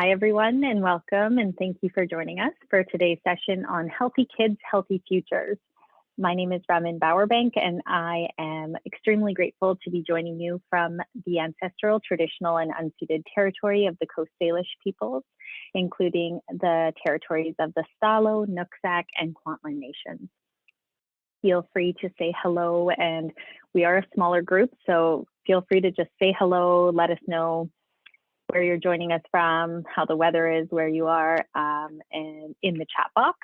Hi, everyone, and welcome, and thank you for joining us for today's session on Healthy Kids, Healthy Futures. My name is Ramin Bowerbank, and I am extremely grateful to be joining you from the ancestral, traditional, and unceded territory of the Coast Salish peoples, including the territories of the Stalo, Nooksack, and Kwantlen nations. Feel free to say hello, and we are a smaller group, so feel free to just say hello, let us know where you're joining us from, how the weather is where you are, and in the chat box.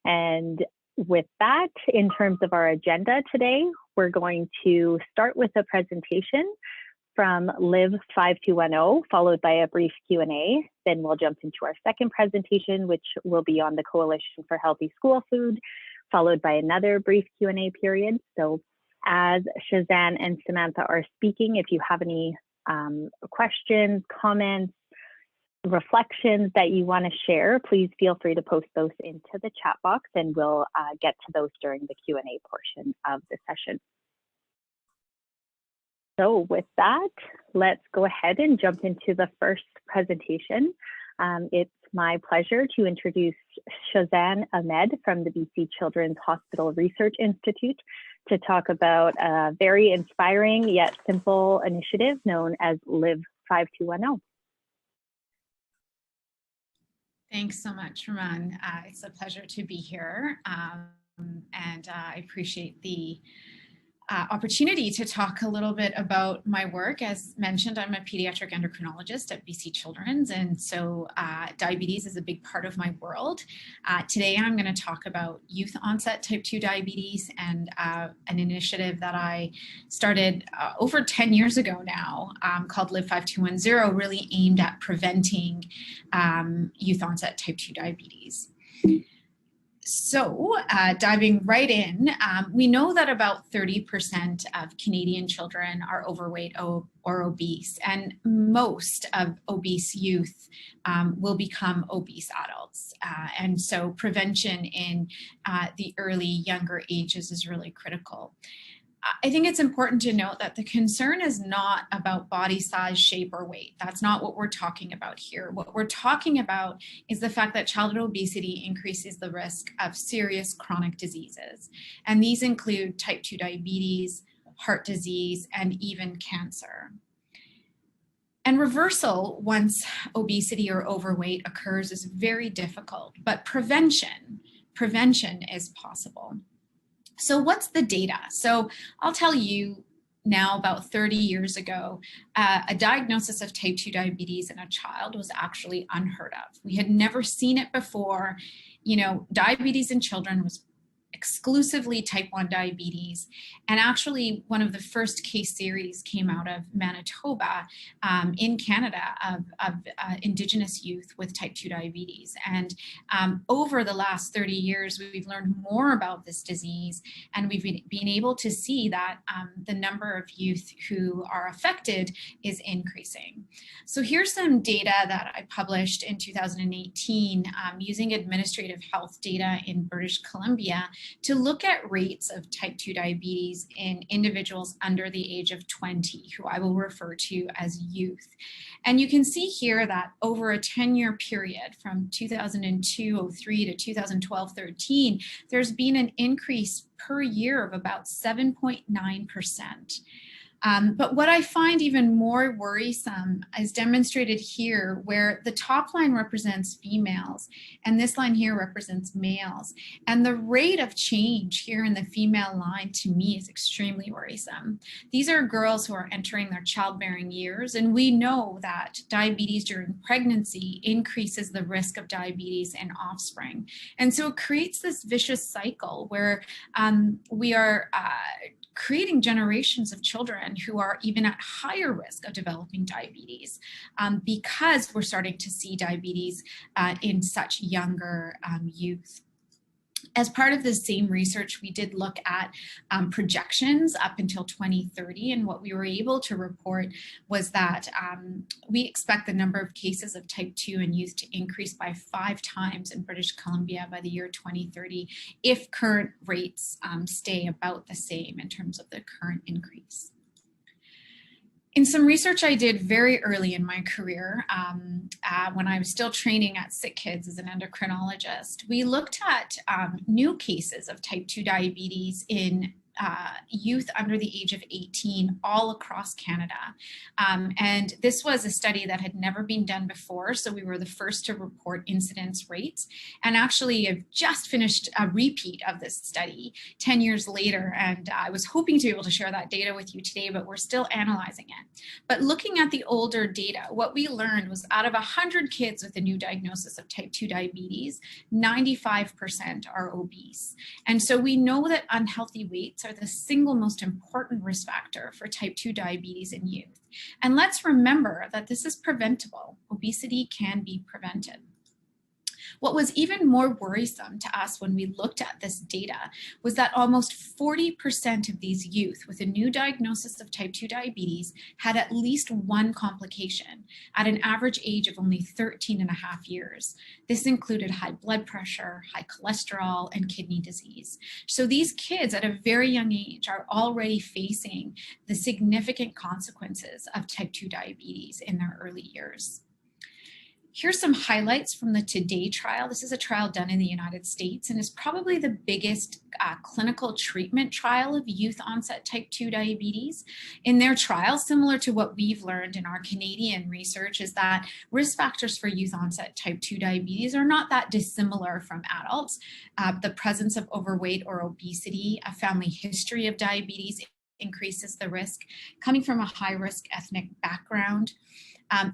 And with that, in terms of our agenda today, we're going to start with a presentation from Liv 5210, followed by a brief Q&A. Then we'll jump into our second presentation, which will be on the Coalition for Healthy School Food, followed by another brief Q&A period. So as Shazan and Samantha are speaking, if you have any questions, comments, reflections that you want to share, please feel free to post those into the chat box, and we'll get to those during the Q&A portion of the session. So with that, let's go ahead and jump into the first presentation. It's my pleasure to introduce Shazan Ahmed from the BC Children's Hospital Research Institute to talk about a very inspiring yet simple initiative known as Liv 5210. Thanks so much, Raman. It's a pleasure to be here, and I appreciate the opportunity to talk a little bit about my work. As mentioned, I'm a pediatric endocrinologist at BC Children's, and so diabetes is a big part of my world. Today, I'm going to talk about youth onset type 2 diabetes and an initiative that I started over 10 years ago now called Liv 5210, really aimed at preventing youth onset type 2 diabetes. So diving right in, we know that about 30% of Canadian children are overweight or obese, and most of obese youth will become obese adults. And so prevention in the early younger ages is really critical. I think it's important to note that the concern is not about body size, shape, or weight. That's not what we're talking about here. What we're talking about is the fact that childhood obesity increases the risk of serious chronic diseases. And these include type 2 diabetes, heart disease, and even cancer. And reversal once obesity or overweight occurs is very difficult, but prevention is possible. So what's the data? So I'll tell you now, about 30 years ago, a diagnosis of type 2 diabetes in a child was actually unheard of. We had never seen it before. You know, diabetes in children was exclusively type 1 diabetes. And actually, one of the first case series came out of Manitoba in Canada of Indigenous youth with type 2 diabetes. And over the last 30 years, we've learned more about this disease, and we've been able to see that the number of youth who are affected is increasing. So here's some data that I published in 2018 using administrative health data in British Columbia to look at rates of type 2 diabetes in individuals under the age of 20, who I will refer to as youth. And you can see here that over a 10-year period from 2002-03 to 2012-13, there's been an increase per year of about 7.9%. But what I find even more worrisome is demonstrated here, where the top line represents females and this line here represents males. And the rate of change here in the female line to me is extremely worrisome. These are girls who are entering their childbearing years, and we know that diabetes during pregnancy increases the risk of diabetes in offspring. And so it creates this vicious cycle where we are creating generations of children who are even at higher risk of developing diabetes because we're starting to see diabetes in such younger youth. As part of the same research, we did look at projections up until 2030, and what we were able to report was that we expect the number of cases of type 2 in youth to increase by 5 times in British Columbia by the year 2030 if current rates stay about the same in terms of the current increase. In some research I did very early in my career, when I was still training at Sick Kids as an endocrinologist, we looked at new cases of type 2 diabetes in youth under the age of 18 all across Canada. And this was a study that had never been done before, so we were the first to report incidence rates. And actually, I've just finished a repeat of this study 10 years later, and I was hoping to be able to share that data with you today, but we're still analyzing it. But looking at the older data, what we learned was out of 100 kids with a new diagnosis of type 2 diabetes, 95% are obese. And so we know that unhealthy weights are the single most important risk factor for type 2 diabetes in youth. And let's remember that this is preventable. Obesity can be prevented. What was even more worrisome to us when we looked at this data was that almost 40% of these youth with a new diagnosis of type 2 diabetes had at least one complication at an average age of only 13 and a half years. This included high blood pressure, high cholesterol, and kidney disease. So these kids at a very young age are already facing the significant consequences of type 2 diabetes in their early years. Here's some highlights from the Today trial. This is a trial done in the United States and is probably the biggest clinical treatment trial of youth onset type 2 diabetes. In their trial, similar to what we've learned in our Canadian research, is that risk factors for youth onset type 2 diabetes are not that dissimilar from adults. The presence of overweight or obesity, a family history of diabetes increases the risk, coming from a high-risk ethnic background,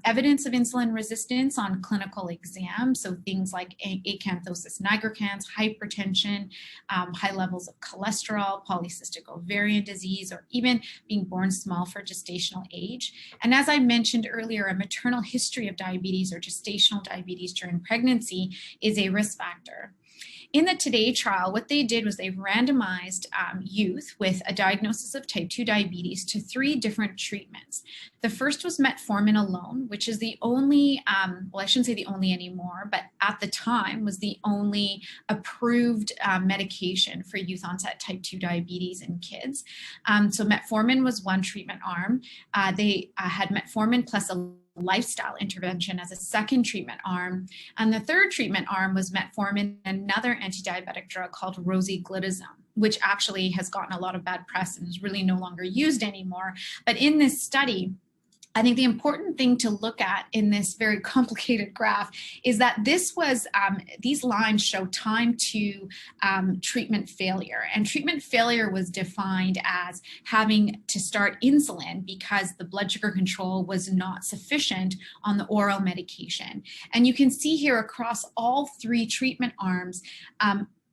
evidence of insulin resistance on clinical exam, so things like acanthosis nigricans, hypertension, high levels of cholesterol, polycystic ovarian disease, or even being born small for gestational age. And as I mentioned earlier, a maternal history of diabetes or gestational diabetes during pregnancy is a risk factor. In the Today trial, what they did was they randomized youth with a diagnosis of type 2 diabetes to 3 different treatments. The first was metformin alone, which is the only, well, I shouldn't say the only anymore, but at the time was the only approved medication for youth onset type 2 diabetes in kids. So metformin was one treatment arm. They had metformin plus a lifestyle intervention as a second treatment arm. And the third treatment arm was metformin, another anti-diabetic drug called rosiglitazone, which actually has gotten a lot of bad press and is really no longer used anymore. But in this study, I think the important thing to look at in this very complicated graph is that this was, these lines show time to treatment failure. And treatment failure was defined as having to start insulin because the blood sugar control was not sufficient on the oral medication. And you can see here across all 3 treatment arms,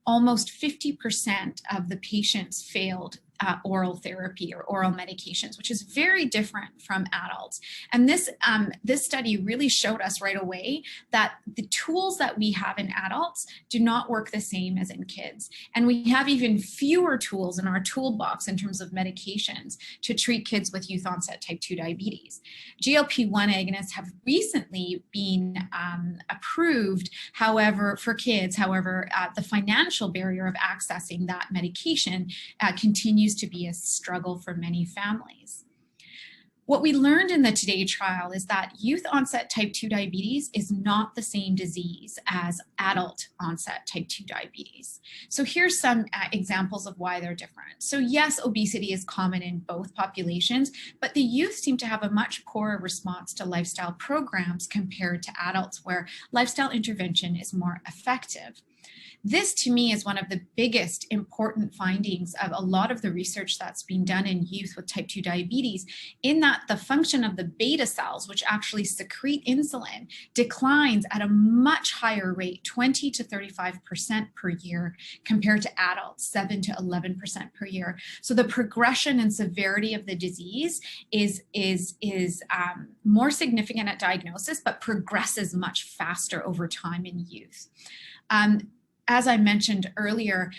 almost 50% of the patients failed oral therapy or oral medications, which is very different from adults. And this study really showed us right away that the tools that we have in adults do not work the same as in kids. And we have even fewer tools in our toolbox in terms of medications to treat kids with youth onset type 2 diabetes. GLP-1 agonists have recently been approved, however, for kids. However, the financial barrier of accessing that medication continues to be a struggle for many families. What we learned in the Today trial is that youth onset type 2 diabetes is not the same disease as adult onset type 2 diabetes. So here's some examples of why they're different. So yes, obesity is common in both populations, but the youth seem to have a much poorer response to lifestyle programs compared to adults where lifestyle intervention is more effective. This, to me, is one of the biggest important findings of a lot of the research that's been done in youth with type 2 diabetes, in that the function of the beta cells, which actually secrete insulin, declines at a much higher rate, 20 to 35% per year, compared to adults, 7 to 11% per year. So the progression and severity of the disease is more significant at diagnosis, but progresses much faster over time in youth. As I mentioned earlier,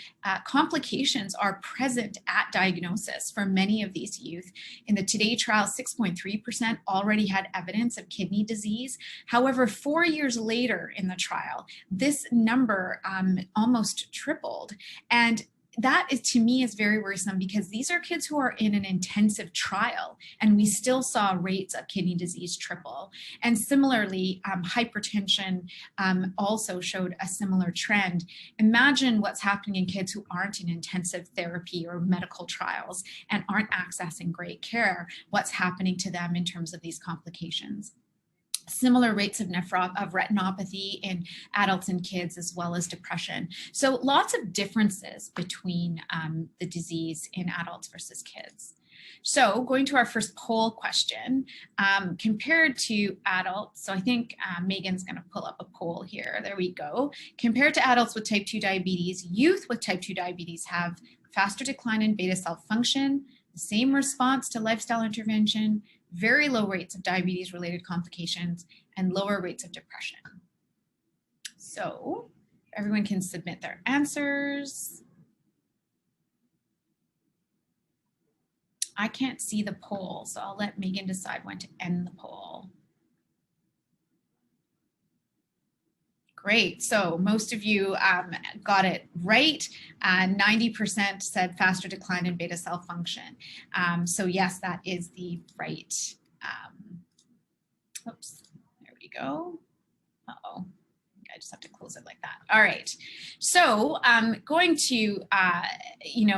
complications are present at diagnosis for many of these youth. In the Today trial, 6.3% already had evidence of kidney disease. However, 4 years later in the trial, this number almost tripled. And that is, to me, is very worrisome, because these are kids who are in an intensive trial, and we still saw rates of kidney disease triple. And similarly, hypertension also showed a similar trend. Imagine what's happening in kids who aren't in intensive therapy or medical trials and aren't accessing great care, what's happening to them in terms of these complications. Similar rates of retinopathy in adults and kids, as well as depression. So lots of differences between the disease in adults versus kids. So going to our first poll question, compared to adults, so I think Megan's going to pull up a poll here. There we go. Compared to adults with type 2 diabetes, youth with type 2 diabetes have faster decline in beta cell function, the same response to lifestyle intervention, very low rates of diabetes-related complications, and lower rates of depression. So everyone can submit their answers. I can't see the poll, so I'll let Megan decide when to end the poll. Great, so most of you got it right. 90% said faster decline in beta cell function. So yes, that is the right, oops, there we go. Uh-oh. I just have to close it like that. All right. So going to,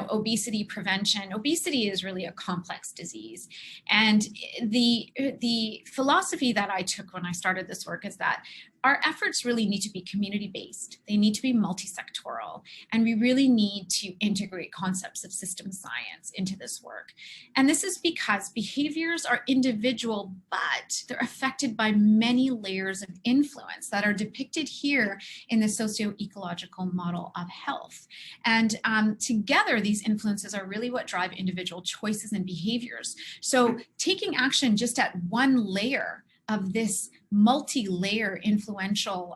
obesity prevention. Obesity is really a complex disease. And the philosophy that I took when I started this work is that our efforts really need to be community-based. They need to be multi-sectoral, and we really need to integrate concepts of system science into this work. And this is because behaviors are individual, but they're affected by many layers of influence that are depicted here in the socio-ecological model of health. And together, these influences are really what drive individual choices and behaviors. So taking action just at one layer of this multi-layer influential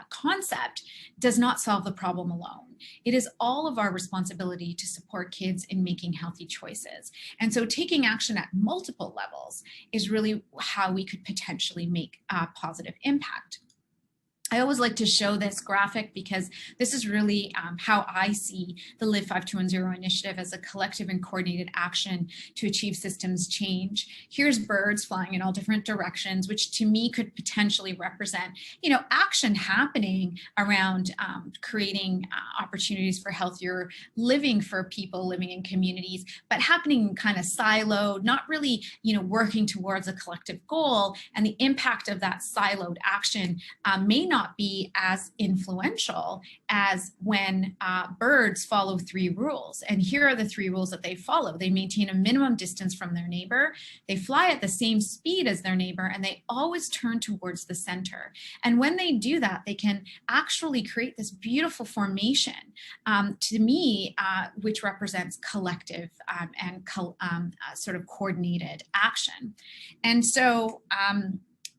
concept does not solve the problem alone. It is all of our responsibility to support kids in making healthy choices. And so taking action at multiple levels is really how we could potentially make a positive impact. I always like to show this graphic because this is really how I see the Live 5210 initiative as a collective and coordinated action to achieve systems change. Here's birds flying in all different directions, which to me could potentially represent, action happening around creating opportunities for healthier living for people living in communities, but happening kind of siloed, not really, working towards a collective goal. And the impact of that siloed action may not be as influential as when birds follow 3 rules. And here are the 3 rules that they follow. They maintain a minimum distance from their neighbor, they fly at the same speed as their neighbor, and they always turn towards the center. And when they do that, they can actually create this beautiful formation, to me, which represents collective and sort of coordinated action. And so,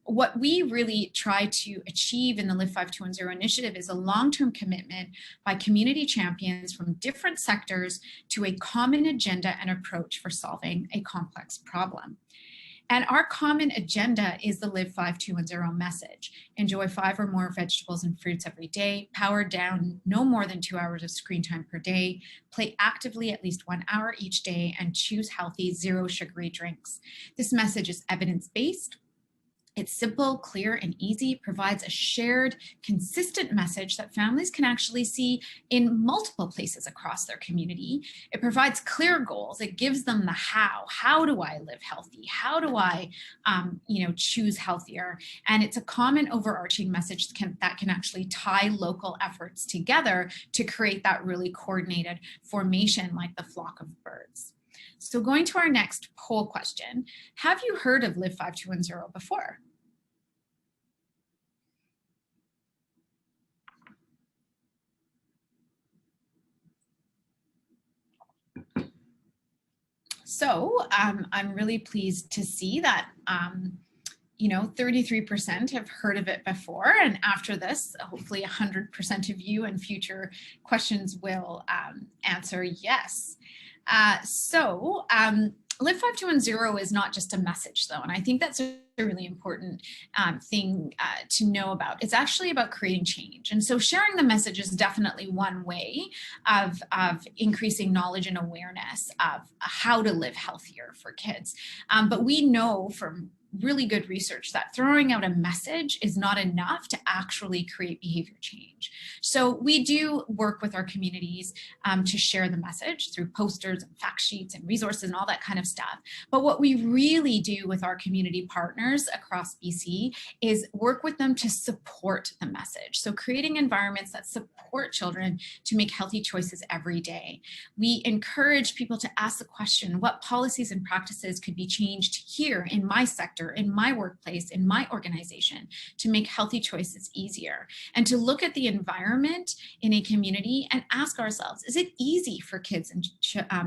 what we really try to achieve in the Live 5210 initiative is a long-term commitment by community champions from different sectors to a common agenda and approach for solving a complex problem. And our common agenda is the Live 5210 message. Enjoy 5 or more vegetables and fruits every day, power down no more than 2 hours of screen time per day, play actively at least 1 hour each day, and choose healthy, zero sugary drinks. This message is evidence-based. It's simple, clear, and easy, provides a shared, consistent message that families can actually see in multiple places across their community. It provides clear goals. It gives them the how. How do I live healthy? How do I, choose healthier? And it's a common overarching message that can actually tie local efforts together to create that really coordinated formation like the flock of birds. So going to our next poll question, have you heard of Live 5210 before? So I'm really pleased to see that 33% have heard of it before, and after this, hopefully 100% of you and future questions will answer yes. Live 5210 is not just a message, though, and I think that's a really important thing to know about. It's actually about creating change. And so sharing the message is definitely one way of increasing knowledge and awareness of how to live healthier for kids. But we know from really good research that throwing out a message is not enough to actually create behavior change. So we do work with our communities to share the message through posters and fact sheets and resources and all that kind of stuff. But what we really do with our community partners across BC is work with them to support the message. So creating environments that support children to make healthy choices every day. We encourage people to ask the question, what policies and practices could be changed here in my sector, in my workplace, in my organization, to make healthy choices easier, and to look at the environment in a community and ask ourselves, is it easy for kids and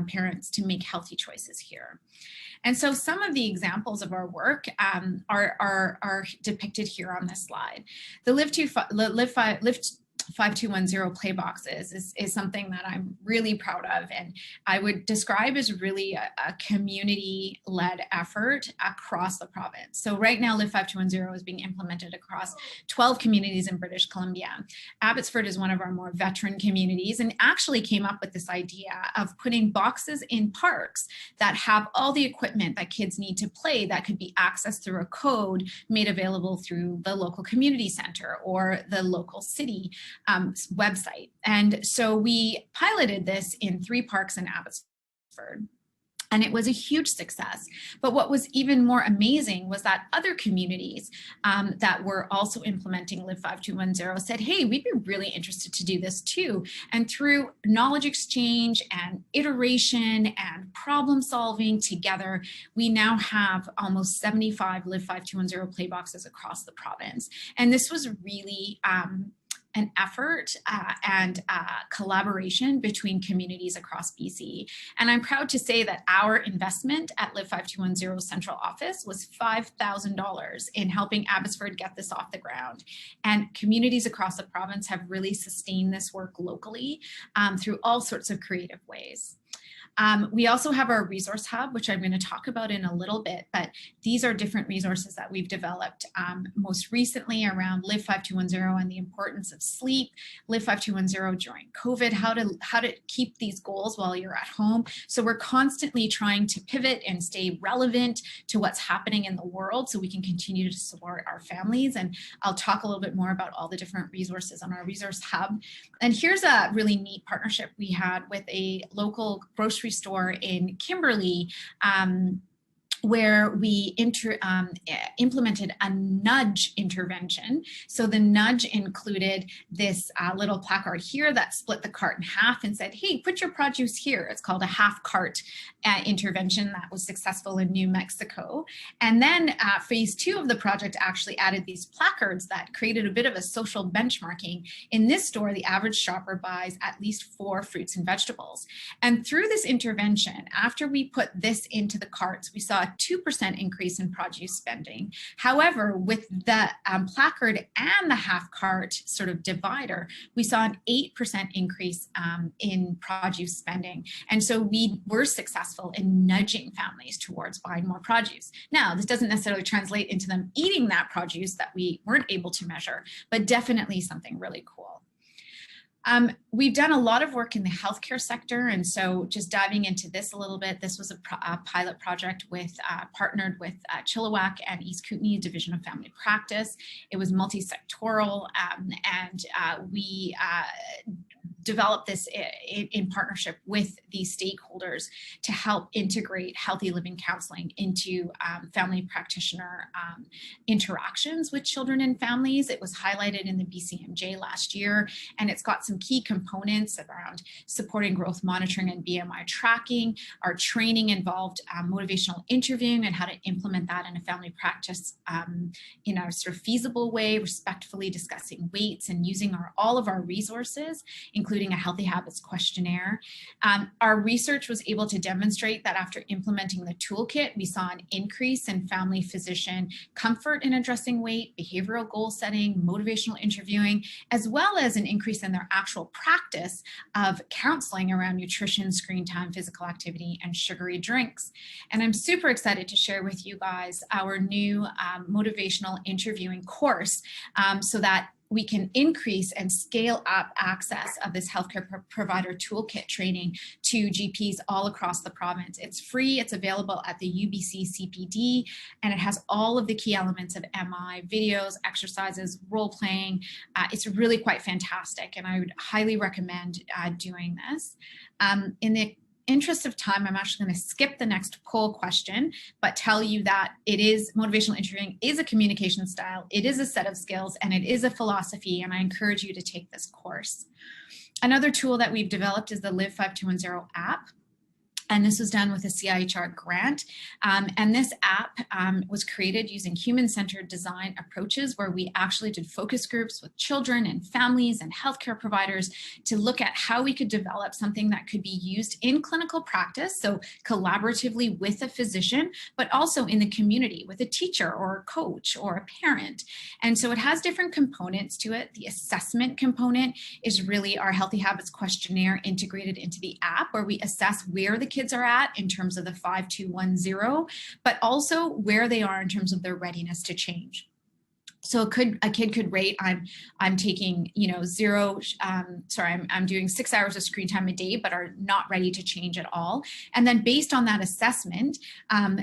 parents to make healthy choices here? And so some of the examples of our work are depicted here on this slide. The Live 5210 play boxes is something that I'm really proud of, and I would describe as really a community-led effort across the province. So right now, Live 5210 is being implemented across 12 communities in British Columbia. Abbotsford is one of our more veteran communities and actually came up with this idea of putting boxes in parks that have all the equipment that kids need to play that could be accessed through a code made available through the local community center or the local city website. And so we piloted this in 3 parks in Abbotsford, and it was a huge success. But what was even more amazing was that other communities that were also implementing Live 5210 said, hey, we'd be really interested to do this too. And through knowledge exchange and iteration and problem solving together, we now have almost 75 Live 5210 play boxes across the province. And this was really an effort and collaboration between communities across BC. And I'm proud to say that our investment at Live 5210 central office was $5,000 in helping Abbotsford get this off the ground. And communities across the province have really sustained this work locally through all sorts of creative ways. We also have our resource hub, which I'm going to talk about in a little bit, but these are different resources that we've developed most recently around Live 5210 and the importance of sleep, Live 5210 during COVID, how to keep these goals while you're at home. So we're constantly trying to pivot and stay relevant to what's happening in the world so we can continue to support our families. And I'll talk a little bit more about all the different resources on our resource hub. And here's a really neat partnership we had with a local grocery store in Kimberley, where we implemented a nudge intervention. So the nudge included this little placard here that split the cart in half and said, hey, put your produce here. It's called a half cart intervention that was successful in New Mexico. And then phase 2 of the project actually added these placards that created a bit of a social benchmarking. In this store, the average shopper buys at least 4 fruits and vegetables. And through this intervention, after we put this into the carts, we saw a 2% increase in produce spending. However, with the placard and the half cart sort of divider, we saw an 8% increase in produce spending. And so we were successful in nudging families towards buying more produce. Now, this doesn't necessarily translate into them eating that produce that we weren't able to measure, but definitely something really cool. We've done a lot of work in the healthcare sector, and so just diving into this a little bit, this was a pilot project with partnered with Chilliwack and East Kootenay Division of Family Practice. It was multi-sectoral, and we developed this in partnership with these stakeholders to help integrate healthy living counseling into family practitioner interactions with children and families. It was highlighted in the BCMJ last year, and it's got some key components around supporting growth monitoring and BMI tracking. Our training involved motivational interviewing and how to implement that in a family practice in a sort of feasible way, respectfully discussing weights and using all of our resources, including including a healthy habits questionnaire. Our research was able to demonstrate that after implementing the toolkit, we saw an increase in family physician comfort in addressing weight, behavioral goal setting, motivational interviewing, as well as an increase in their actual practice of counseling around nutrition, screen time, physical activity, and sugary drinks. And I'm super excited to share with you guys our new motivational interviewing course so that we can increase and scale up access of this healthcare provider toolkit training to GPs all across the province. It's free, it's available at the UBC CPD, and it has all of the key elements of MI, videos, exercises, role playing. It's really quite fantastic, and I would highly recommend doing this. In the interest of time, I'm actually going to skip the next poll question, but tell you that it is motivational interviewing is a communication style, it is a set of skills, and it is a philosophy, and I encourage you to take this course. Another tool that we've developed is the Live 5210 app. And this was done with a CIHR grant. And this app was created using human-centered design approaches where we actually did focus groups with children and families and healthcare providers to look at how we could develop something that could be used in clinical practice, so collaboratively with a physician, but also in the community with a teacher or a coach or a parent. And so it has different components to it. The assessment component is really our healthy habits questionnaire integrated into the app, where we assess where the kids are at in terms of the 5210, but also where they are in terms of their readiness to change. So a kid could rate, I'm taking, I'm doing 6 hours of screen time a day, but are not ready to change at all. And then based on that assessment,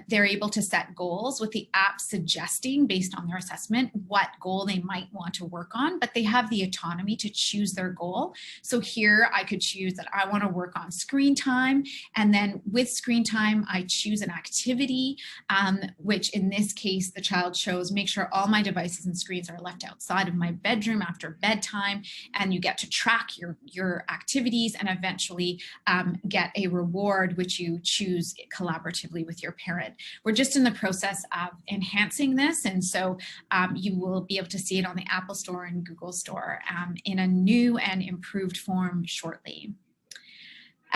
they're able to set goals with the app suggesting, based on their assessment, what goal they might want to work on, but they have the autonomy to choose their goal. So here I could choose that I want to work on screen time. And then with screen time, I choose an activity, which in this case, the child chose, make sure all my devices and screens are left outside of my bedroom after bedtime, and you get to track your activities and eventually get a reward which you choose collaboratively with your parent. We're just in the process of enhancing this, and so you will be able to see it on the Apple Store and Google Store in a new and improved form shortly.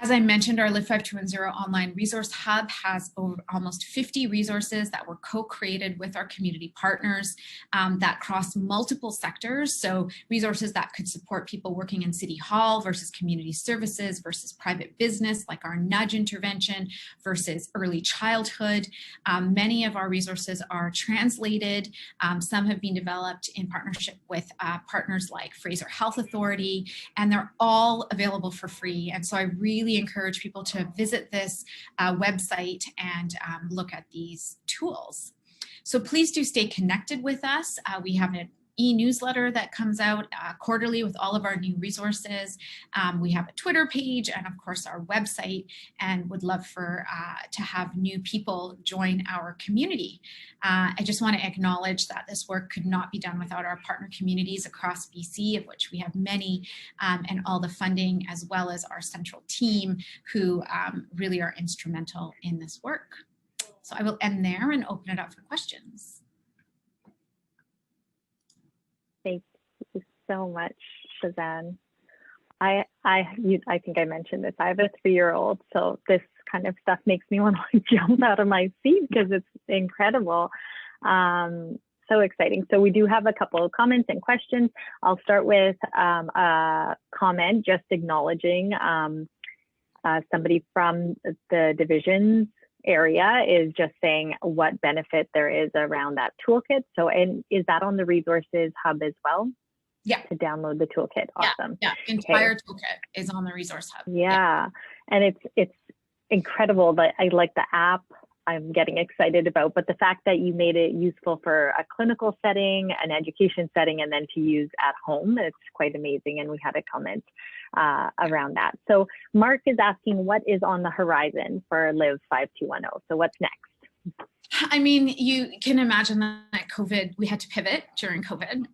As I mentioned, our Live 5210 online resource hub has over almost 50 resources that were co-created with our community partners that cross multiple sectors. So resources that could support people working in City Hall versus community services versus private business, like our nudge intervention versus early childhood. Many of our resources are translated. Some have been developed in partnership with partners like Fraser Health Authority, and they're all available for free. And so I really encourage people to visit this website and look at these tools. So please do stay connected with us. We have an e-newsletter that comes out quarterly with all of our new resources. We have a Twitter page and of course our website, and would love to have new people join our community. I just want to acknowledge that this work could not be done without our partner communities across BC, of which we have many, and all the funding, as well as our central team who really are instrumental in this work. So I will end there and open it up for questions. Thank you so much, Suzanne. I think I mentioned this. I have a 3-year-old, so this kind of stuff makes me want to jump out of my seat because it's incredible. So exciting. So we do have a couple of comments and questions. I'll start with a comment just acknowledging somebody from the divisions area is just saying what benefit there is around that toolkit. So, and is that on the resources hub as well? Yeah. To download the toolkit. Awesome. Yeah. Entire toolkit is on the resource hub. Yeah. And it's incredible that I like the app. I'm getting excited about, but the fact that you made it useful for a clinical setting, an education setting, and then to use at home, it's quite amazing. And we had a comment around that. So Mark is asking, what is on the horizon for Live 5210? So what's next? I mean, you can imagine that COVID, we had to pivot during COVID.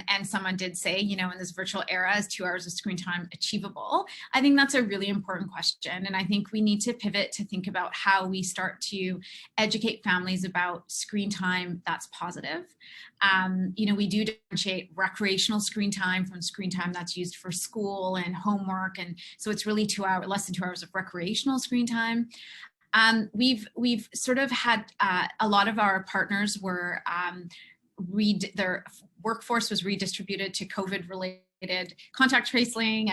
And someone did say, you know, in this virtual era, is 2 hours of screen time achievable? I think that's a really important question. And I think we need to pivot to think about how we start to educate families about screen time that's positive. You know, we do differentiate recreational screen time from screen time that's used for school and homework. And so it's really less than 2 hours of recreational screen time. We've sort of had a lot of our partners were their workforce was redistributed to COVID related contact tracing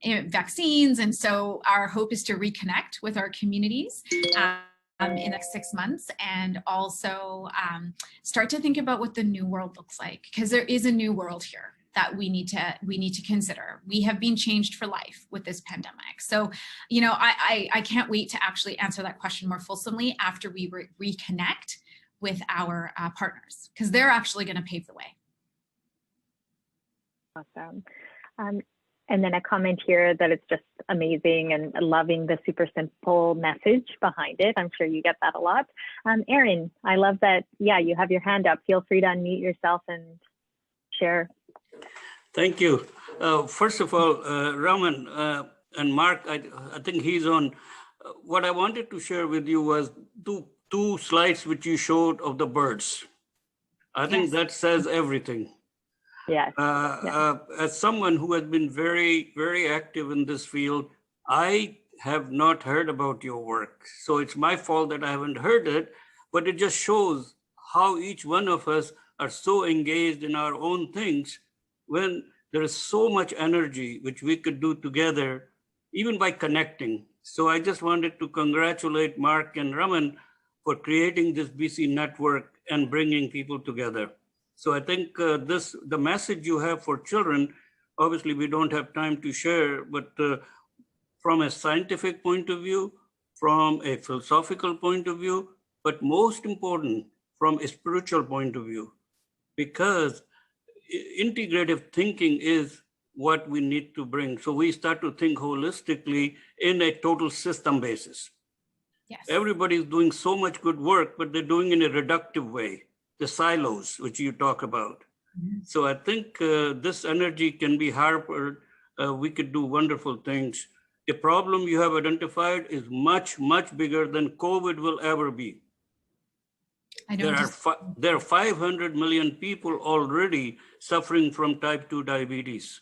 and vaccines, and so our hope is to reconnect with our communities in the next 6 months, and also start to think about what the new world looks like, because there is a new world here that we need to consider. We have been changed for life with this pandemic. So, you know, I can't wait to actually answer that question more fulsomely after we reconnect with our partners, because they're actually going to pave the way. Awesome. And then a comment here that it's just amazing and loving the super simple message behind it. I'm sure you get that a lot. Erin, I love that. Yeah, you have your hand up. Feel free to unmute yourself and share. Thank you. First of all, Raman and Mark, I think he's on. What I wanted to share with you was two slides which you showed of the birds. I think that says everything. Yes. As someone who has been very, very active in this field, I have not heard about your work. So it's my fault that I haven't heard it, but it just shows how each one of us are so engaged in our own things when there is so much energy which we could do together, even by connecting. So I just wanted to congratulate Mark and Raman for creating this BC network and bringing people together. So I think the message you have for children, obviously we don't have time to share, but from a scientific point of view, from a philosophical point of view, but most important, from a spiritual point of view, because integrative thinking is what we need to bring. So we start to think holistically in a total system basis. Yes. Everybody's doing so much good work, but they're doing it in a reductive way, the silos, which you talk about. Mm-hmm. So I think this energy can be harbored. We could do wonderful things. The problem you have identified is much, much bigger than COVID will ever be. There are 500 million people already suffering from type 2 diabetes.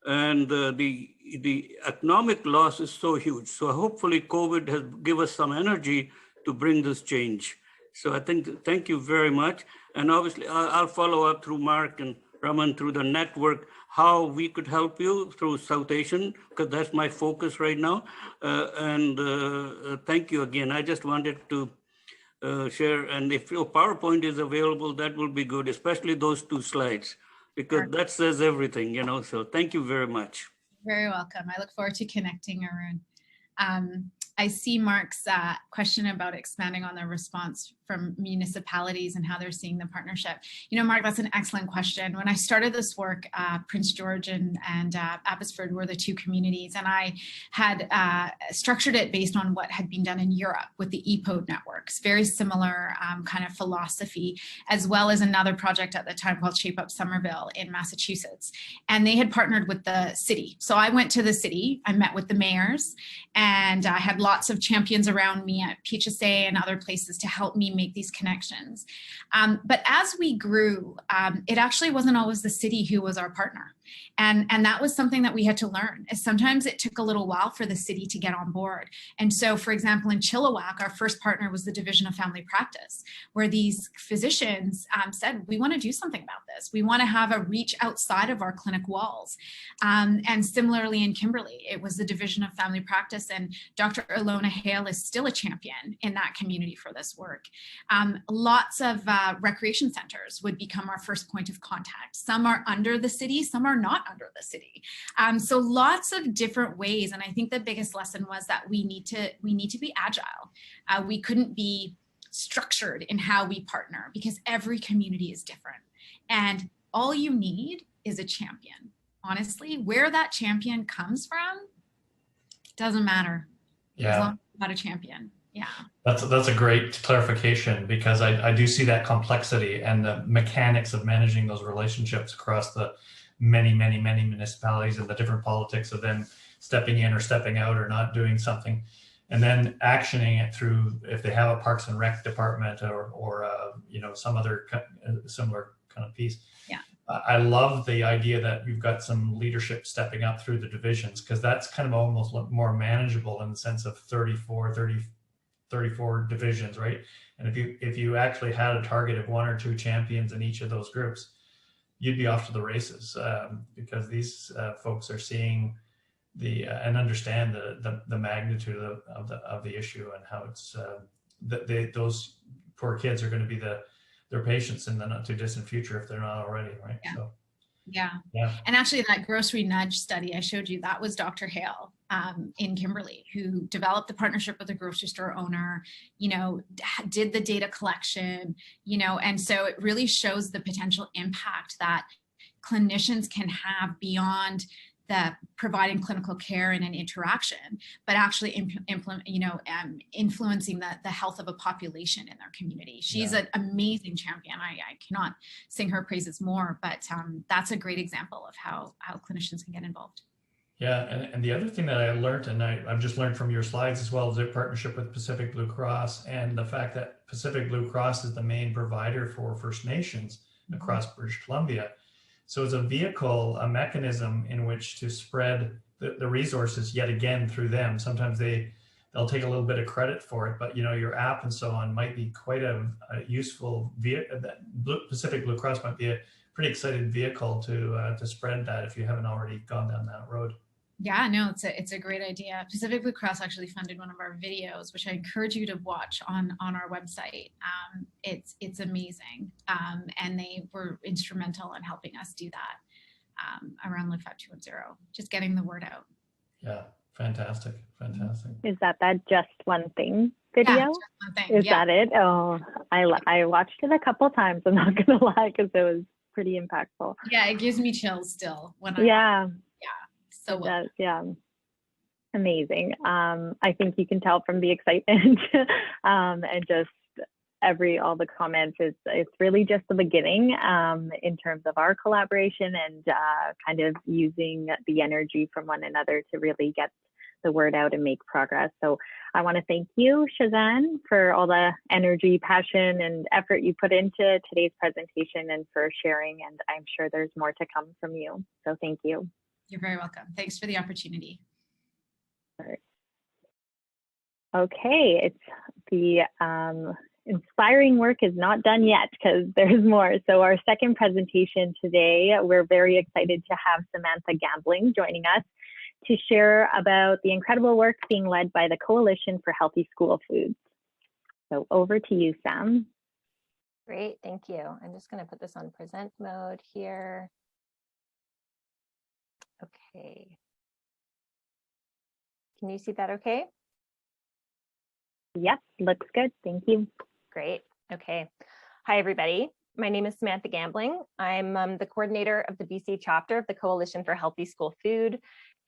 And the economic loss is so huge. So hopefully COVID has given us some energy to bring this change. So I think, thank you very much. And obviously I'll follow up through Mark and Raman through the network, how we could help you through South Asian, because that's my focus right now. Thank you again. I just wanted to share, and if your PowerPoint is available, that will be good, especially those two slides, because that says everything, you know, so thank you very much. Very welcome. I look forward to connecting, Arun. I see Mark's question about expanding on the response from municipalities and how they're seeing the partnership. You know, Mark, that's an excellent question. When I started this work, Prince George and Abbotsford were the two communities, and I had structured it based on what had been done in Europe with the EPOD networks, very similar kind of philosophy, as well as another project at the time called Shape Up Somerville in Massachusetts. And they had partnered with the city. So I went to the city, I met with the mayors, and I had lots of champions around me at PHSA and other places to help me make these connections. But as we grew, it actually wasn't always the city who was our partner. And that was something that we had to learn. Sometimes it took a little while for the city to get on board. And so, for example, in Chilliwack, our first partner was the Division of Family Practice, where these physicians said, we want to do something about this. We want to have a reach outside of our clinic walls. And similarly in Kimberley, it was the Division of Family Practice, and Dr. Ilona Hale is still a champion in that community for this work. Lots of recreation centers would become our first point of contact. Some are under the city, some are not under the city. So lots of different ways. And I think the biggest lesson was that we need to be agile. We couldn't be structured in how we partner because every community is different. And all you need is a champion. Honestly, where that champion comes from doesn't matter. Yeah. As long as you've got a champion. Yeah. That's a great clarification, because I do see that complexity and the mechanics of managing those relationships across the many municipalities, and the different politics of them stepping in or stepping out or not doing something, and then actioning it through, if they have a Parks and Rec department or some other similar kind of piece. Yeah. I love the idea that you've got some leadership stepping up through the divisions, because that's kind of almost more manageable in the sense of 34 divisions, right? And if you actually had a target of 1 or 2 champions in each of those groups, you'd be off to the races, because these folks are seeing and understand the magnitude of the issue, and how it's those poor kids are going to be their patients in the not too distant future if they're not already, right? Yeah. So yeah. yeah. And actually, that grocery nudge study I showed you, that was Dr. Hale in Kimberley, who developed the partnership with the grocery store owner, did the data collection, and so it really shows the potential impact that clinicians can have beyond the providing clinical care and an interaction, but actually influencing the health of a population in their community. She's an amazing champion. I cannot sing her praises more, but that's a great example of how clinicians can get involved. Yeah, and the other thing that I learned, and I've just learned from your slides as well, is their partnership with Pacific Blue Cross, and the fact that Pacific Blue Cross is the main provider for First Nations across British Columbia. So it's a vehicle, a mechanism in which to spread the resources yet again through them. Sometimes they'll take a little bit of credit for it, but your app and so on might be quite a useful vehicle. Pacific Blue Cross might be a pretty excited vehicle to spread that, if you haven't already gone down that road. Yeah, no, it's a great idea. Pacific Blue Cross actually funded one of our videos, which I encourage you to watch on our website. It's amazing, and they were instrumental in helping us do that around Live 5210, just getting the word out. Yeah, fantastic. Is that just one thing video? Yeah, just one thing. Is that it? Oh, I watched it a couple times. I'm not gonna lie, because it was pretty impactful. Yeah, it gives me chills still when I so well. Yeah, amazing. I think you can tell from the excitement and just all the comments. It's really just the beginning in terms of our collaboration and kind of using the energy from one another to really get the word out and make progress. So I want to thank you, Shazan, for all the energy, passion, and effort you put into today's presentation, and for sharing. And I'm sure there's more to come from you. So thank you. You're very welcome. Thanks for the opportunity. All right. Okay, it's the inspiring work is not done yet, because there's more. So our second presentation today, we're very excited to have Samantha Gambling joining us to share about the incredible work being led by the Coalition for Healthy School Foods. So over to you, Sam. Great, thank you. I'm just going to put this on present mode here. Okay. Can you see that okay? Yep, looks good. Thank you. Great. Okay. Hi, everybody. My name is Samantha Gambling. I'm the coordinator of the BC chapter of the Coalition for Healthy School Food.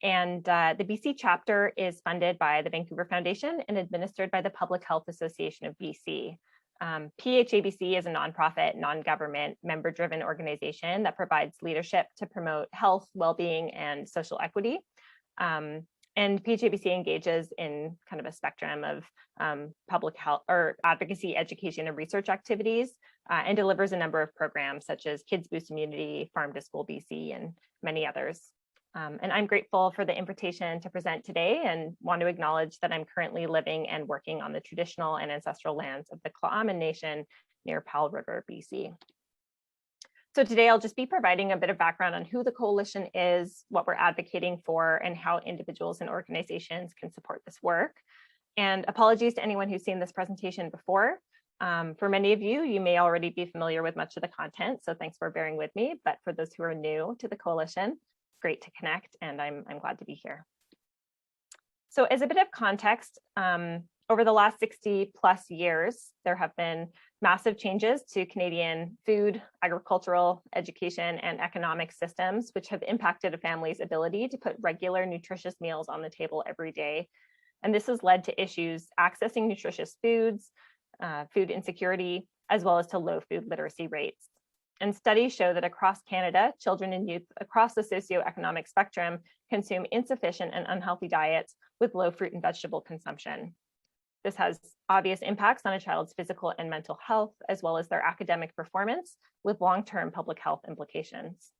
And the BC chapter is funded by the Vancouver Foundation and administered by the Public Health Association of BC. PHABC is a nonprofit, non-government, member-driven organization that provides leadership to promote health, well-being, and social equity. And PHABC engages in kind of a spectrum of public health or advocacy, education, and research activities, and delivers a number of programs such as Kids Boost Immunity, Farm to School BC, and many others. And I'm grateful for the invitation to present today, and want to acknowledge that I'm currently living and working on the traditional and ancestral lands of the Tla'amin Nation near Powell River, BC. So today I'll just be providing a bit of background on who the coalition is, what we're advocating for, and how individuals and organizations can support this work. And apologies to anyone who's seen this presentation before. For many of you, you may already be familiar with much of the content, so thanks for bearing with me. But for those who are new to the coalition, great to connect, and I'm glad to be here. So as a bit of context, over the last 60 plus years, there have been massive changes to Canadian food, agricultural, education, and economic systems, which have impacted a family's ability to put regular nutritious meals on the table every day. And this has led to issues accessing nutritious foods, food insecurity, as well as to low food literacy rates. And studies show that across Canada, children and youth across the socioeconomic spectrum consume insufficient and unhealthy diets with low fruit and vegetable consumption. This has obvious impacts on a child's physical and mental health, as well as their academic performance, with long-term public health implications.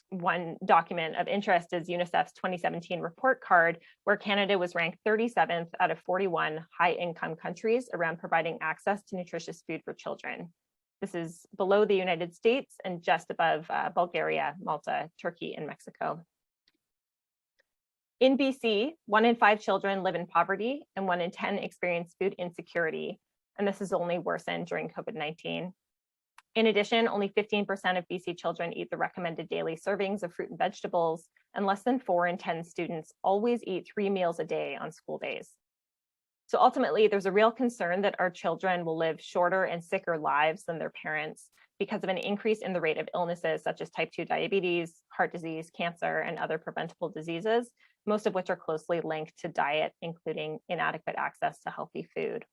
One document of interest is UNICEF's 2017 report card, where Canada was ranked 37th out of 41 high-income countries around providing access to nutritious food for children. This is below the United States and just above Bulgaria, Malta, Turkey, and Mexico. In BC, 1 in 5 children live in poverty and 1 in 10 experience food insecurity, and this has only worsened during COVID-19. In addition, only 15% of BC children eat the recommended daily servings of fruit and vegetables, and less than 4 in 10 students always eat 3 meals a day on school days. So ultimately, there's a real concern that our children will live shorter and sicker lives than their parents because of an increase in the rate of illnesses such as type 2 diabetes, heart disease, cancer, and other preventable diseases, most of which are closely linked to diet, including inadequate access to healthy food.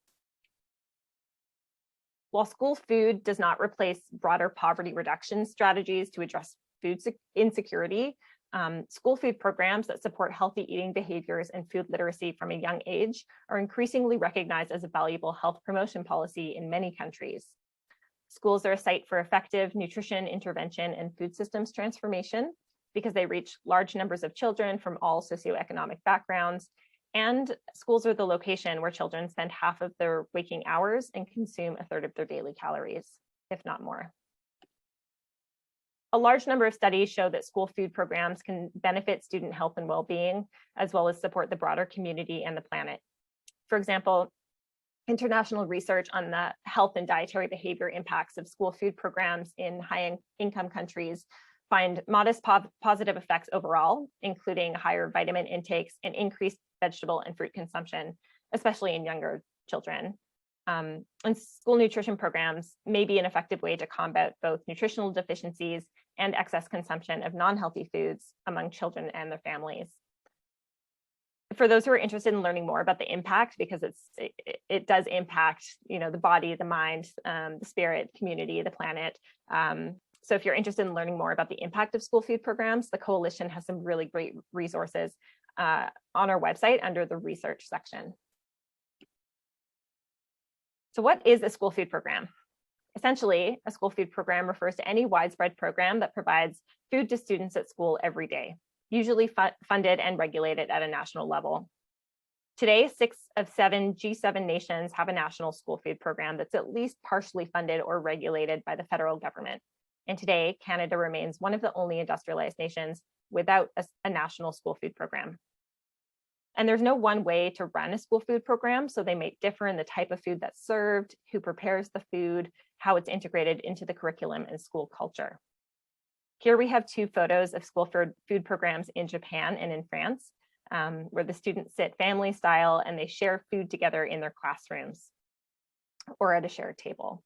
While school food does not replace broader poverty reduction strategies to address food insecurity, school food programs that support healthy eating behaviors and food literacy from a young age are increasingly recognized as a valuable health promotion policy in many countries. Schools are a site for effective nutrition intervention and food systems transformation because they reach large numbers of children from all socioeconomic backgrounds, and schools are the location where children spend half of their waking hours and consume a third of their daily calories, if not more. A large number of studies show that school food programs can benefit student health and well-being, as well as support the broader community and the planet. For example, international research on the health and dietary behavior impacts of school food programs in high-income countries find modest positive effects overall, including higher vitamin intakes and increased vegetable and fruit consumption, especially in younger children. And school nutrition programs may be an effective way to combat both nutritional deficiencies and excess consumption of non-healthy foods among children and their families. For those who are interested in learning more about the impact, because it does impact, the body, the mind, the spirit, community, the planet. So if you're interested in learning more about the impact of school food programs, the Coalition has some really great resources on our website under the research section. So what is a school food program? Essentially, a school food program refers to any widespread program that provides food to students at school every day, usually funded and regulated at a national level. Today, 6 of 7 G7 nations have a national school food program that's at least partially funded or regulated by the federal government. And today, Canada remains one of the only industrialized nations without a national school food program. And there's no one way to run a school food program, so they may differ in the type of food that's served, who prepares the food, how it's integrated into the curriculum and school culture. Here we have 2 photos of school food programs in Japan and in France, where the students sit family style and they share food together in their classrooms or at a shared table.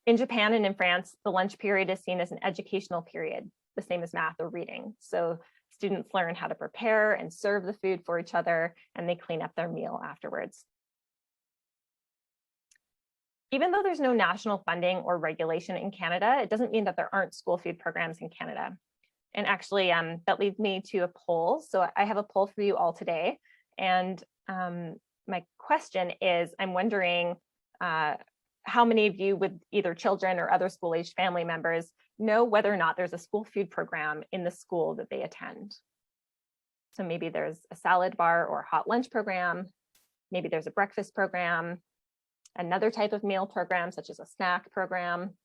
In Japan and in France, the lunch period is seen as an educational period, the same as math or reading. So students learn how to prepare and serve the food for each other, and they clean up their meal afterwards. Even though there's no national funding or regulation in Canada, it doesn't mean that there aren't school food programs in Canada. And actually, that leads me to a poll. So I have a poll for you all today. And my question is, I'm wondering how many of you with either children or other school-aged family members know whether or not there's a school food program in the school that they attend. So maybe there's a salad bar or hot lunch program. Maybe there's a breakfast program, another type of meal program, such as a snack program.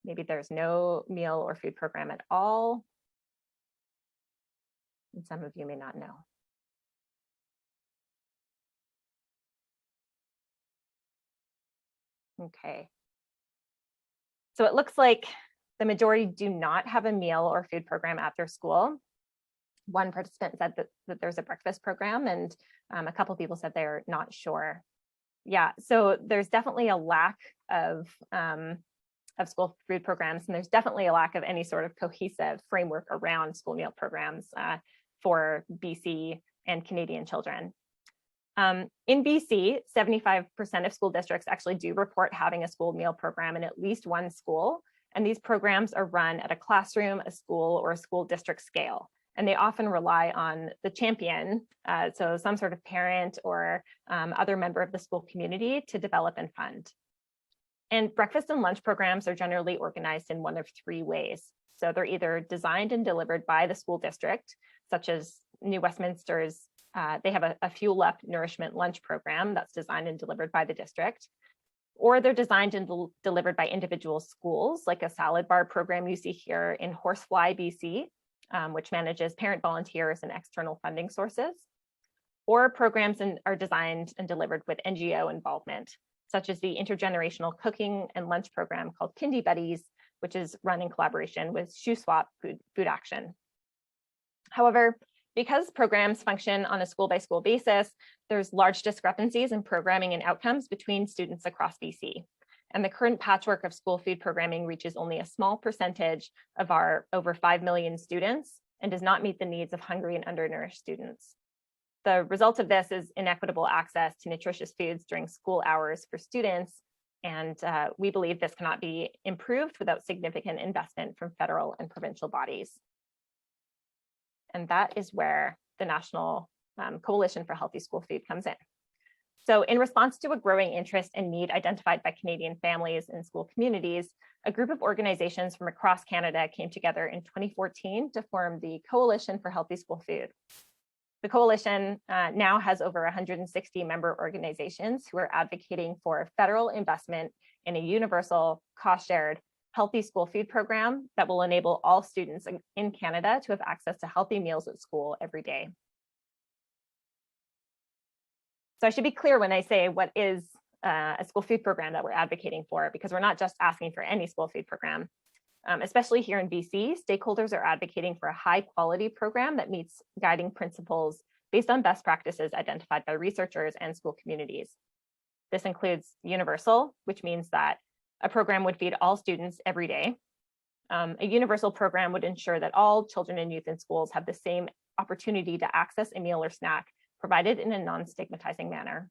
Maybe there's no meal or food program at all. And some of you may not know. Okay. So it looks like the majority do not have a meal or food program at their school. One participant said that there's a breakfast program, and a couple of people said they're not sure. Yeah, so there's definitely a lack of of school food programs, and there's definitely a lack of any sort of cohesive framework around school meal programs for BC and Canadian children. In BC, 75% of school districts actually do report having a school meal program in at least one school, and these programs are run at a classroom, a school, or a school district scale. And they often rely on the champion, so some sort of parent or other member of the school community to develop and fund. And breakfast and lunch programs are generally organized in one of three ways. So they're either designed and delivered by the school district, such as New Westminster's, they have a Fuel Up Nourishment Lunch program that's designed and delivered by the district, or they're designed and delivered by individual schools, like a salad bar program you see here in Horsefly, BC, which manages parent volunteers and external funding sources, or programs are designed and delivered with NGO involvement, such as the intergenerational cooking and lunch program called Kindy Buddies, which is run in collaboration with Shoe Swap Food Action. However, because programs function on a school-by-school basis, there's large discrepancies in programming and outcomes between students across BC. And the current patchwork of school food programming reaches only a small percentage of our over 5 million students and does not meet the needs of hungry and undernourished students. The result of this is inequitable access to nutritious foods during school hours for students, and we believe this cannot be improved without significant investment from federal and provincial bodies. And that is where the National Coalition for Healthy School Food comes in. So in response to a growing interest and need identified by Canadian families and school communities, a group of organizations from across Canada came together in 2014 to form the Coalition for Healthy School Food. The coalition now has over 160 member organizations who are advocating for federal investment in a universal, cost-shared, healthy school food program that will enable all students in Canada to have access to healthy meals at school every day. So I should be clear when I say what is a school food program that we're advocating for, because we're not just asking for any school food program. Especially here in BC, stakeholders are advocating for a high quality program that meets guiding principles based on best practices identified by researchers and school communities. This includes universal, which means that a program would feed all students every day. A universal program would ensure that all children and youth in schools have the same opportunity to access a meal or snack provided in a non-stigmatizing manner.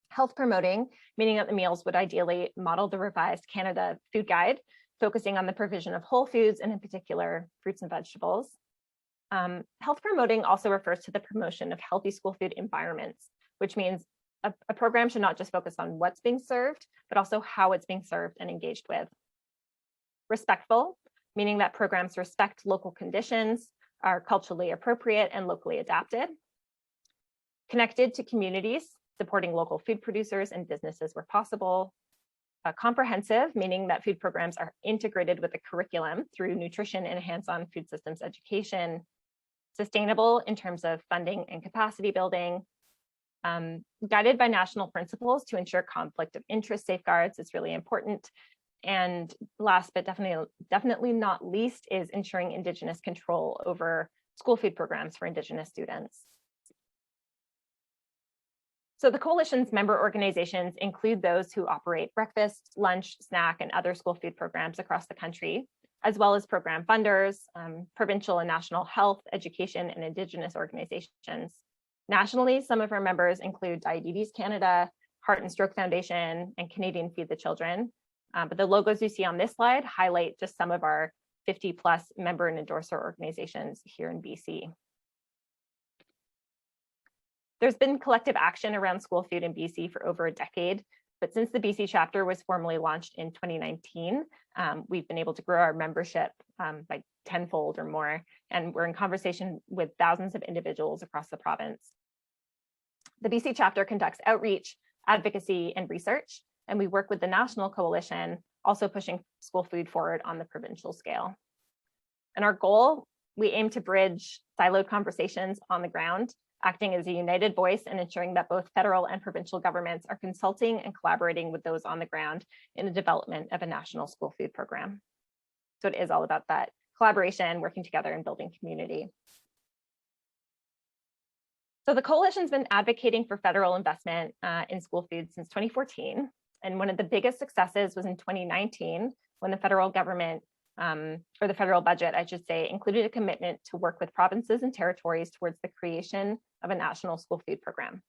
Health promoting, meaning that the meals would ideally model the revised Canada Food Guide, focusing on the provision of whole foods and in particular fruits and vegetables. Health promoting also refers to the promotion of healthy school food environments, which means a program should not just focus on what's being served, but also how it's being served and engaged with. Respectful, meaning that programs respect local conditions, are culturally appropriate and locally adapted. Connected to communities, supporting local food producers and businesses where possible. Comprehensive, meaning that food programs are integrated with the curriculum through nutrition and hands-on food systems education. Sustainable in terms of funding and capacity building. Guided by national principles to ensure conflict of interest safeguards is really important. And last but definitely not least is ensuring Indigenous control over school food programs for Indigenous students. So the coalition's member organizations include those who operate breakfast, lunch, snack, and other school food programs across the country, as well as program funders, provincial and national health, education, and Indigenous organizations. Nationally, some of our members include Diabetes Canada, Heart and Stroke Foundation, and Canadian Feed the Children. But the logos you see on this slide highlight just some of our 50+ member and endorser organizations here in BC. There's been collective action around school food in BC for over a decade, but since the BC chapter was formally launched in 2019, we've been able to grow our membership by tenfold or more, and we're in conversation with thousands of individuals across the province. The BC chapter conducts outreach, advocacy, and research, and we work with the National Coalition, also pushing school food forward on the provincial scale. And our goal, we aim to bridge siloed conversations on the ground, acting as a united voice and ensuring that both federal and provincial governments are consulting and collaborating with those on the ground in the development of a national school food program. So it is all about that collaboration, working together, and building community. So the coalition's been advocating for federal investment in school food since 2014. And one of the biggest successes was in 2019, when the federal government, or the federal budget, I should say, included a commitment to work with provinces and territories towards the creation of a national school food program.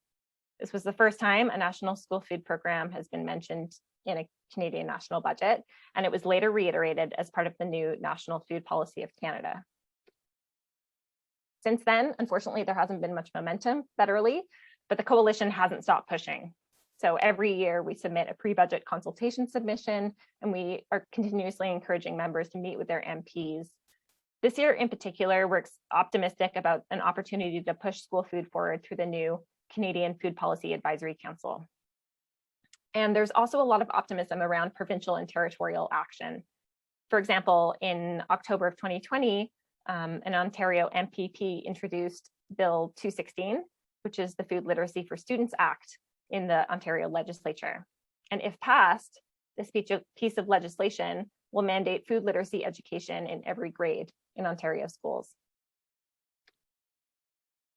This was the first time a national school food program has been mentioned in a Canadian national budget, and it was later reiterated as part of the new National Food Policy of Canada. Since then, unfortunately, there hasn't been much momentum federally, but the coalition hasn't stopped pushing. So every year we submit a pre-budget consultation submission, and we are continuously encouraging members to meet with their MPs. This year in particular, we're optimistic about an opportunity to push school food forward through the new Canadian Food Policy Advisory Council. And there's also a lot of optimism around provincial and territorial action. For example, in October of 2020, an Ontario MPP introduced Bill 216, which is the Food Literacy for Students Act in the Ontario legislature. And if passed, this piece of legislation will mandate food literacy education in every grade in Ontario schools.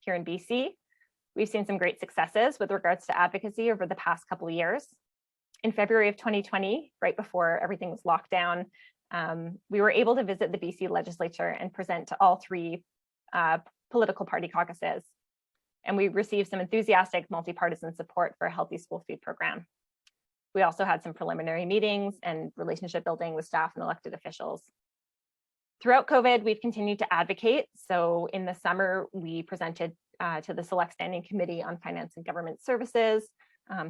Here in BC, we've seen some great successes with regards to advocacy over the past couple of years. In February of 2020, right before everything was locked down, we were able to visit the BC legislature and present to all three political party caucuses. And we received some enthusiastic multi-partisan support for a healthy school food program. We also had some preliminary meetings and relationship building with staff and elected officials. Throughout COVID, we've continued to advocate. So in the summer, we presented to the Select Standing Committee on Finance and Government Services,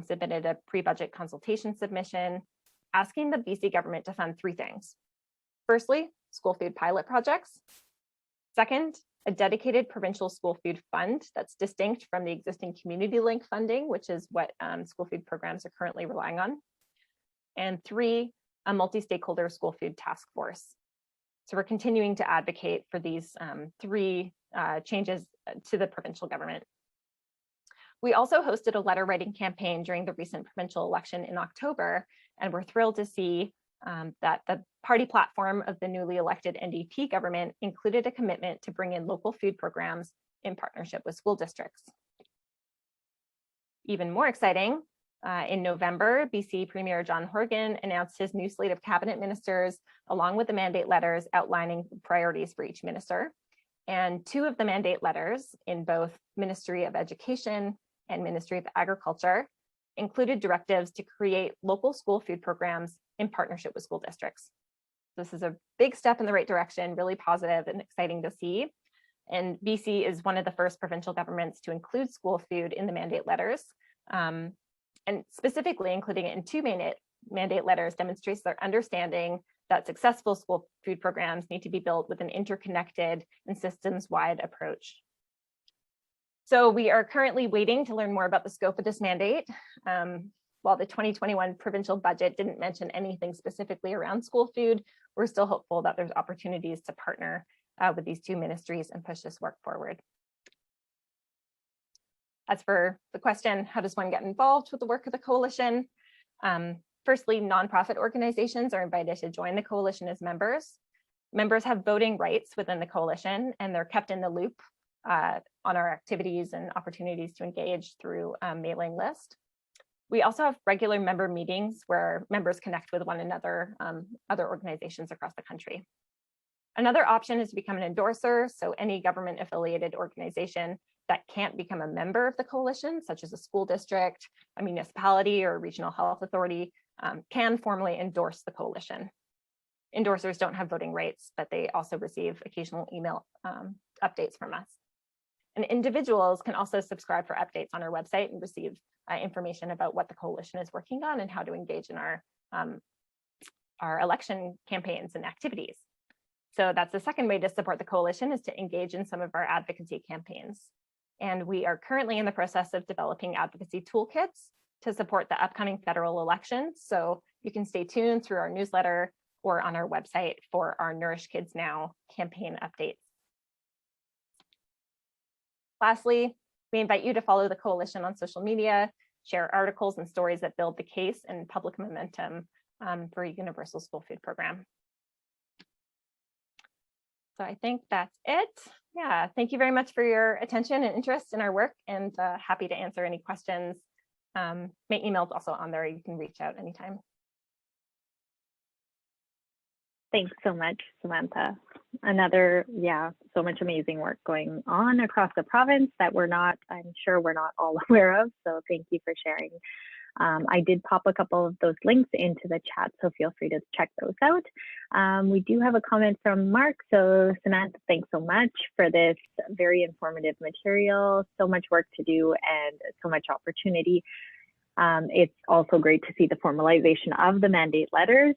submitted a pre-budget consultation submission, asking the BC government to fund three things. Firstly, school food pilot projects. Second, a dedicated provincial school food fund that's distinct from the existing community link funding, which is what school food programs are currently relying on. And three, a multi-stakeholder school food task force. So we're continuing to advocate for these three changes to the provincial government. We also hosted a letter writing campaign during the recent provincial election in October, and we're thrilled to see that the party platform of the newly elected NDP government included a commitment to bring in local food programs in partnership with school districts. Even more exciting, in November, BC Premier John Horgan announced his new slate of cabinet ministers, along with the mandate letters outlining priorities for each minister. And two of the mandate letters in both Ministry of Education and Ministry of Agriculture included directives to create local school food programs in partnership with school districts. This is a big step in the right direction, really positive and exciting to see. And BC is one of the first provincial governments to include school food in the mandate letters. And specifically including it in two mandate letters demonstrates their understanding that successful school food programs need to be built with an interconnected and systems-wide approach. So we are currently waiting to learn more about the scope of this mandate. While the 2021 provincial budget didn't mention anything specifically around school food, we're still hopeful that there's opportunities to partner with these two ministries and push this work forward. As for the question, how does one get involved with the work of the coalition? Firstly, nonprofit organizations are invited to join the coalition as members. Members have voting rights within the coalition, and they're kept in the loop on our activities and opportunities to engage through a mailing list. We also have regular member meetings where members connect with one another, other organizations across the country. Another option is to become an endorser, so any government affiliated organization that can't become a member of the coalition, such as a school district, a municipality, or a regional health authority, can formally endorse the coalition. Endorsers don't have voting rights, but they also receive occasional email updates from us. And individuals can also subscribe for updates on our website and receive information about what the coalition is working on and how to engage in our election campaigns and activities. So that's the second way to support the coalition, is to engage in some of our advocacy campaigns. And we are currently in the process of developing advocacy toolkits to support the upcoming federal elections. So you can stay tuned through our newsletter or on our website for our Nourish Kids Now campaign updates. Lastly, we invite you to follow the coalition on social media, share articles and stories that build the case and public momentum for a universal school food program. So I think that's it. Yeah, thank you very much for your attention and interest in our work, and happy to answer any questions. My email is also on there. You can reach out anytime. Thanks so much, Samantha. Another, so much amazing work going on across the province that I'm sure we're not all aware of. So thank you for sharing. I did pop a couple of those links into the chat, so feel free to check those out. We do have a comment from Mark. So Samantha, thanks so much for this very informative material. So much work to do and so much opportunity. It's also great to see the formalization of the mandate letters.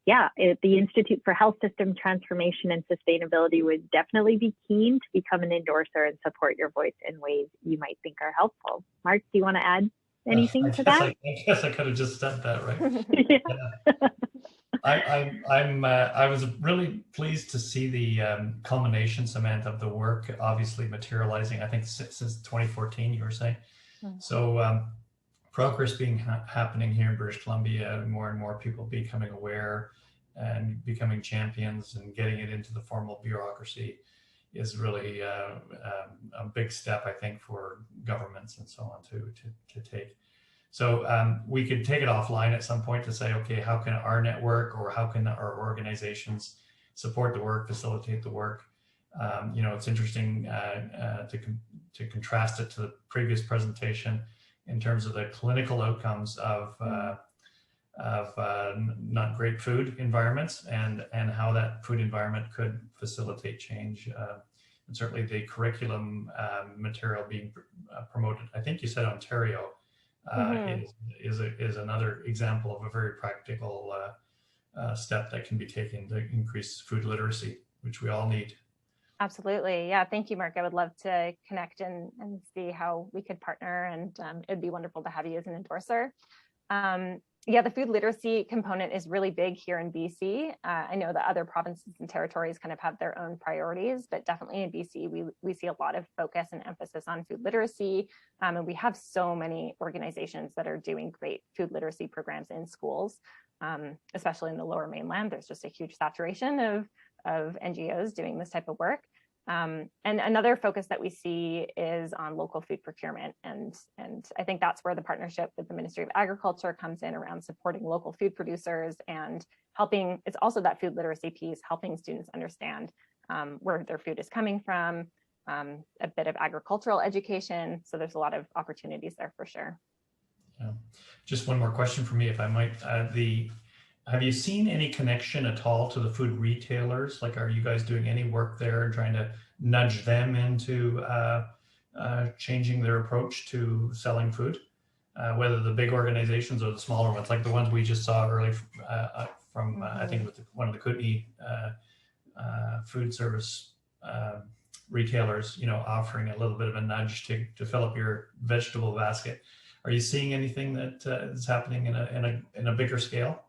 The Institute for Health System Transformation and Sustainability would definitely be keen to become an endorser and support your voice in ways you might think are helpful. Mark, do you want to add anything to that? I guess I could have just said that, right? Yeah. I was really pleased to see the culmination, Samantha, of the work obviously materializing, I think since 2014, you were saying. So progress being happening here in British Columbia, more and more people becoming aware and becoming champions and getting it into the formal bureaucracy is really a big step, I think, for governments and so on to take. So we could take it offline at some point to say, okay, how can our network or how can our organizations support the work, facilitate the work? It's interesting to contrast it to the previous presentation in terms of the clinical outcomes of not great food environments and how that food environment could facilitate change. And certainly the curriculum material being promoted, I think you said Ontario, is another example of a very practical step that can be taken to increase food literacy, which we all need. Absolutely. Yeah. Thank you, Mark. I would love to connect and see how we could partner, and it'd be wonderful to have you as an endorser. The food literacy component is really big here in BC. I know that other provinces and territories kind of have their own priorities, but definitely in BC, we see a lot of focus and emphasis on food literacy. And we have so many organizations that are doing great food literacy programs in schools, especially in the Lower Mainland. There's just a huge saturation of NGOs doing this type of work. And another focus that we see is on local food procurement. And I think that's where the partnership with the Ministry of Agriculture comes in around supporting local food producers and helping. It's also that food literacy piece, helping students understand where their food is coming from, a bit of agricultural education. So there's a lot of opportunities there for sure. Yeah. Just one more question for me, if I might. Have you seen any connection at all to the food retailers? Like, are you guys doing any work there and trying to nudge them into changing their approach to selling food? Whether the big organizations or the smaller ones, like the ones we just saw early from, I think it was one of the Kootenay food service retailers, offering a little bit of a nudge to fill up your vegetable basket. Are you seeing anything that is happening in a bigger scale?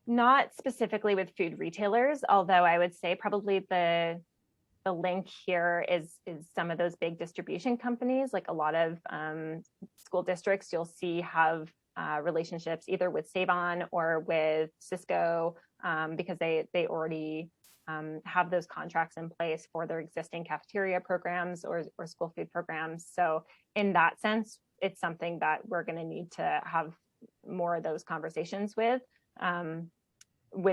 Not specifically with food retailers, although I would say probably the link here is some of those big distribution companies. Like a lot of school districts you'll see have relationships either with Save-On or with Cisco because they already have those contracts in place for their existing cafeteria programs or school food programs. So in that sense, it's something that we're going to need to have more of those conversations with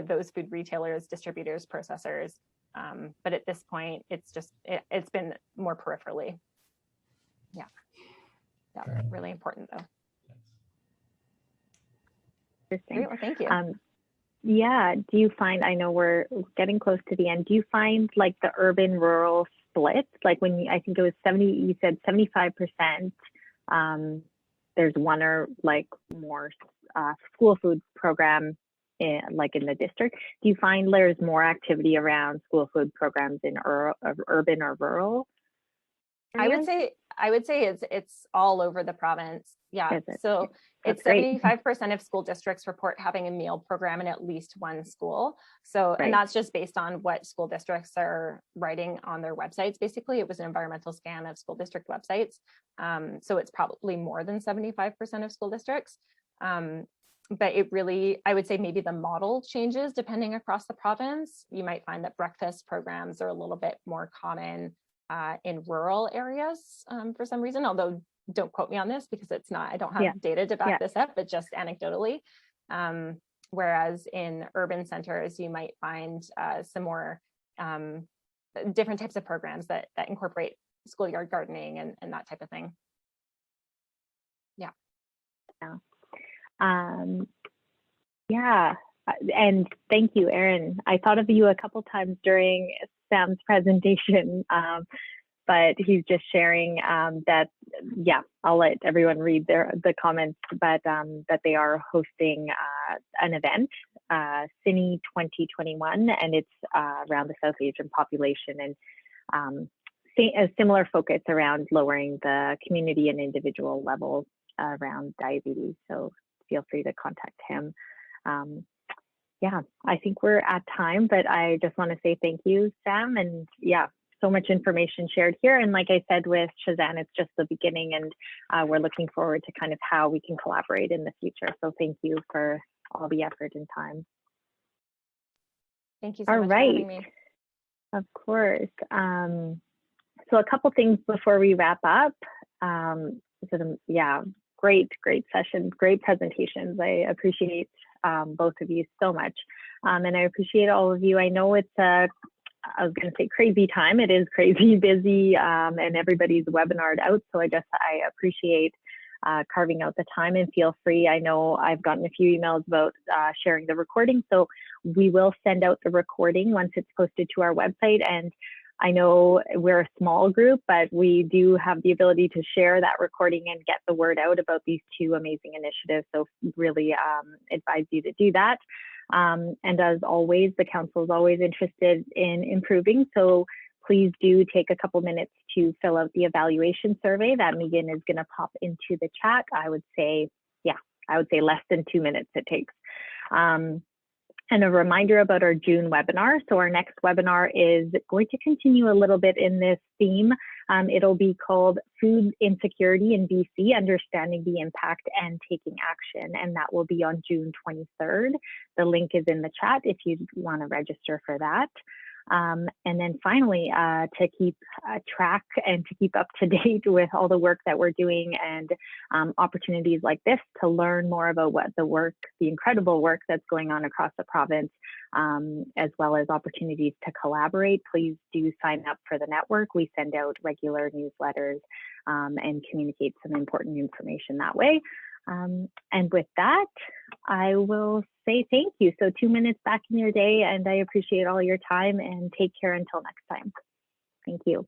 those food retailers, distributors, processors. But at this point, it's been more peripherally. Yeah, really important though. Interesting. Great, well, thank you. Do you find, I know we're getting close to the end, do you find like the urban rural split, like when I think it was 70, you said 75%, there's one or like more school food program like in the district. Do you find there's more activity around school food programs in urban or rural areas? I would say it's all over the province. Yeah. So That's it's 75% of school districts report having a meal program in at least one school. So, and that's just based on what school districts are writing on their websites. Basically, it was an environmental scan of school district websites. So it's probably more than 75% of school districts. But it really, I would say maybe the model changes depending across the province. You might find that breakfast programs are a little bit more common in rural areas for some reason, although don't quote me on this because it's not, I don't have data to back this up, but just anecdotally. whereas in urban centers, you might find some more different types of programs that incorporate schoolyard gardening and that type of thing. Yeah. Yeah, and thank you, Erin. I thought of you a couple times during Sam's presentation, but he's just sharing that, yeah, I'll let everyone read the comments, but that they are hosting an event, CINE 2021, and it's around the South Asian population, and a similar focus around lowering the community and individual level around diabetes. So feel free to contact him. Yeah, I think we're at time, but I just want to say thank you, Sam, and yeah, so much information shared here. And like I said with Shazan, it's just the beginning, and we're looking forward to kind of how we can collaborate in the future. So thank you for all the effort and time. Thank you so much for having me. Of course. So a couple things before we wrap up. Yeah, great sessions, great presentations. I appreciate both of you so much. And I appreciate all of you. I know it's I was going to say crazy time. It is crazy busy, and everybody's webinared out. So I appreciate carving out the time, and feel free. I know I've gotten a few emails about sharing the recording. So we will send out the recording once it's posted to our website. And I know we're a small group, but we do have the ability to share that recording and get the word out about these two amazing initiatives. So really advise you to do that. And as always, the council is always interested in improving. So please do take a couple minutes to fill out the evaluation survey that Megan is going to pop into the chat. I would say less than 2 minutes it takes. And a reminder about our June webinar. So our next webinar is going to continue a little bit in this theme. It'll be called Food Insecurity in BC, Understanding the Impact and Taking Action. And that will be on June 23rd. The link is in the chat if you want to register for that. And then finally, to keep track and to keep up to date with all the work that we're doing, and opportunities like this to learn more about what the incredible work that's going on across the province, as well as opportunities to collaborate, please do sign up for the network. We send out regular newsletters and communicate some important information that way. And with that, I will say thank you. So 2 minutes back in your day, and I appreciate all your time, and take care until next time. Thank you.